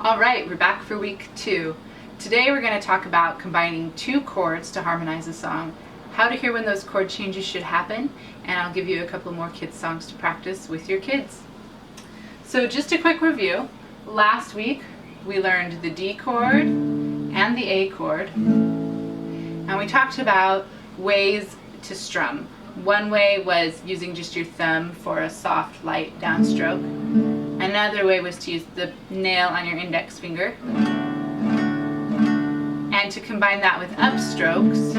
All right, we're back for week 2. Today we're going to talk about combining 2 chords to harmonize a song, how to hear when those chord changes should happen, and I'll give you a couple more kids songs to practice with your kids. So just a quick review. Last week we learned the D chord and the A chord, and we talked about ways to strum. One way was using just your thumb for a soft, light downstroke. Another way was to use the nail on your index finger and to combine that with upstrokes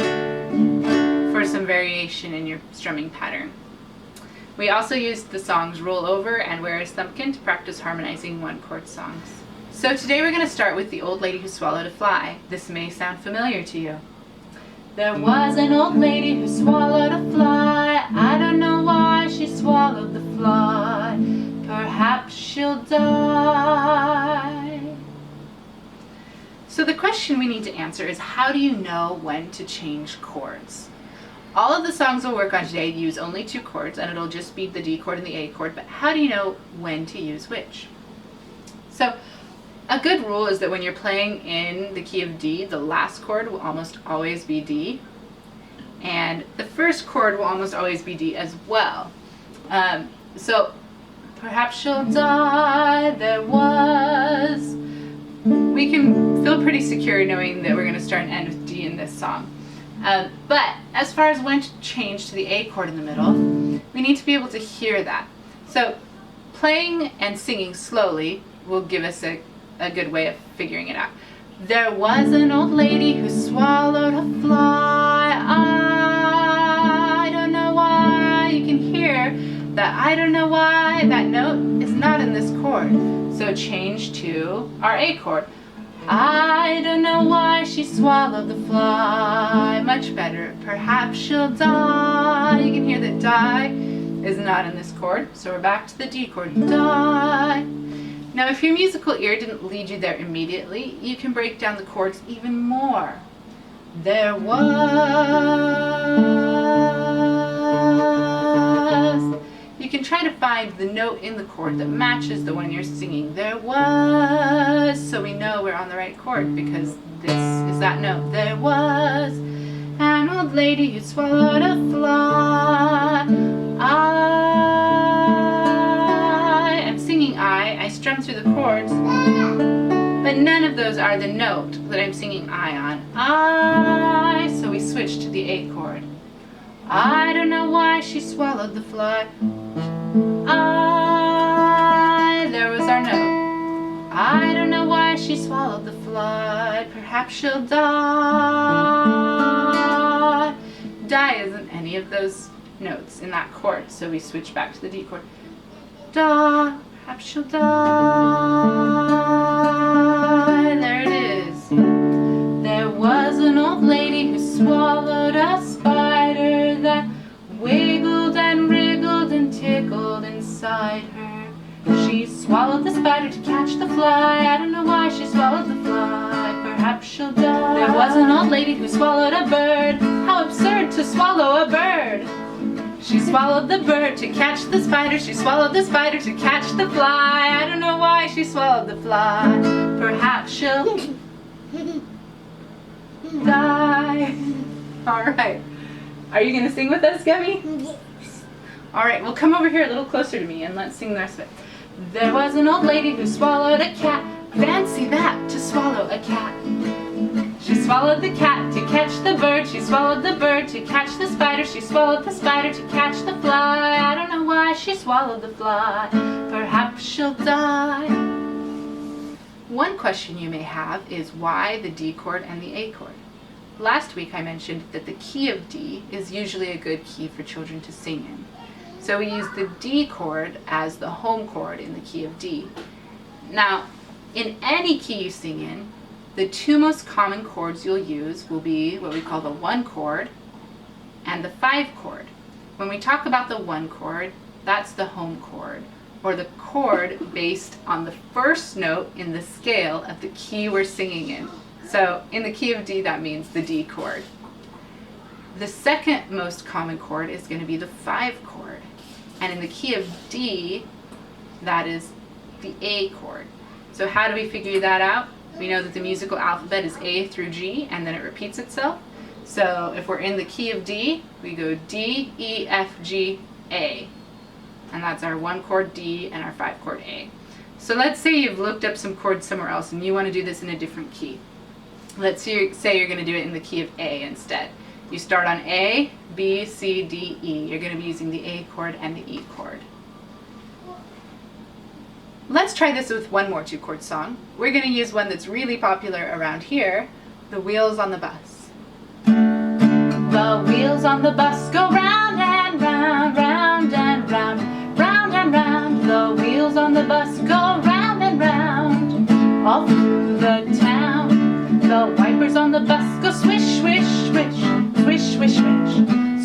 for some variation in your strumming pattern. We also used the songs Roll Over and Where is Thumpkin to practice harmonizing one chord songs. So today we're going to start with The Old Lady Who Swallowed a Fly. This may sound familiar to you. There was an old lady who swallowed a fly. I don't know why she swallowed the fly. Perhaps she'll die. So the question we need to answer is, how do you know when to change chords? All of the songs we'll work on today use only 2 chords, and it'll just be the D chord and the A chord, but how do you know when to use which? So a good rule is that when you're playing in the key of D, the last chord will almost always be D, and the first chord will almost always be D as well. So perhaps she'll die, there was. We can feel pretty secure knowing that we're going to start and end with D in this song. But as far as when to change to the A chord in the middle, we need to be able to hear that. So playing and singing slowly will give us a good way of figuring it out. There was an old lady who swallowed a fly. I don't know why. You can hear that I don't know why. That note is not in this chord. So change to our A chord. I don't know why she swallowed the fly. Much better. Perhaps she'll die. You can hear that die is not in this chord. So we're back to the D chord. Die. Now if your musical ear didn't lead you there immediately, you can break down the chords even more. There was. You can try to find the note in the chord that matches the one you're singing. There was. So we know we're on the right chord because this is that note. There was an old lady who swallowed a fly. I'm singing I strum through the chords, but none of those are the note that I'm singing I on. So we switch to the A chord. I don't know why she swallowed the fly. There was our note. I don't know why she swallowed the fly. Perhaps she'll die. Die isn't any of those notes in that chord, so we switch back to the D chord. Da, perhaps she'll die. There it is. There was an old lady who swallowed a spider that wiggled and wriggled and tickled inside her. She swallowed the spider to catch the fly. I don't know why she swallowed the fly. Perhaps she'll die. There was an old lady who swallowed a bird. How absurd to swallow a bird. She swallowed the bird to catch the spider. She swallowed the spider to catch the fly. I don't know why she swallowed the fly. Perhaps she'll die. All right. Are you going to sing with us, Gummy? Yes. All right. Well, come over here a little closer to me and let's sing the rest of it. There was an old lady who swallowed a cat. Fancy that, to swallow a cat. She swallowed the cat to catch the bird. She swallowed the bird to catch the spider. She swallowed the spider to catch the fly. I don't know why she swallowed the fly. Perhaps she'll die. One question you may have is why the D chord and the A chord? Last week I mentioned that the key of D is usually a good key for children to sing in. So we use the D chord as the home chord in the key of D. Now, in any key you sing in, the 2 most common chords you'll use will be what we call the 1 chord and the 5 chord. When we talk about the 1 chord, that's the home chord, or the chord based on the first note in the scale of the key we're singing in. So in the key of D, that means the D chord. The second most common chord is going to be the 5 chord. And in the key of D, that is the A chord. So So how do we figure that out? We know that the musical alphabet is A through G, and then it repeats itself. So if we're in the key of D, we go D, E, F, G, A. And that's our 1 chord D and our 5 chord A. So let's say you've looked up some chords somewhere else and you want to do this in a different key. Let's say you're going to do it in the key of A instead. You start on A, B, C, D, E. You're going to be using the A chord and the E chord. Let's try this with one more 2-chord song. We're going to use one that's really popular around here, The Wheels on the Bus. The wheels on the bus go round and round, round and round, round and round. The wheels on the bus go round and round, all through the town. The wipers on the bus go swish, swish, swish, swish, swish, swish,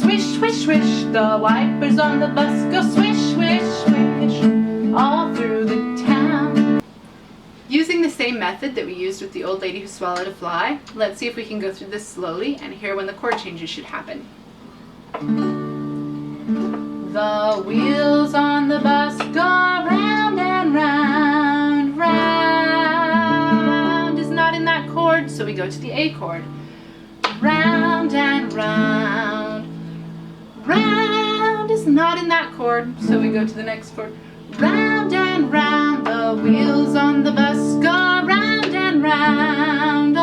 swish, swish, swish. The wipers on the bus go swish, swish, swish, all through the town. Using the same method that we used with the old lady who swallowed a fly, let's see if we can go through this slowly and hear when the chord changes should happen. The wheels on the bus go round and round, round is not in that chord, so we go to the A chord. Round and round, round is not in that chord, so we go to the next chord. Round and round, the wheels on the bus go round and round.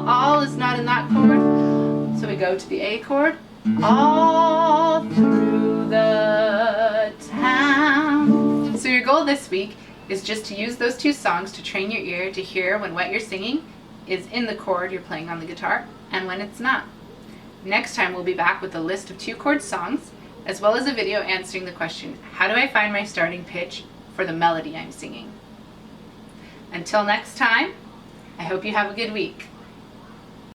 All is not in that chord, so we go to the A chord. All through the town. So your goal this week is just to use those 2 songs to train your ear to hear when what you're singing is in the chord you're playing on the guitar and when it's not. Next time we'll be back with a list of 2-chord songs, as well as a video answering the question, how do I find my starting pitch for the melody I'm singing? Until next time, I hope you have a good week.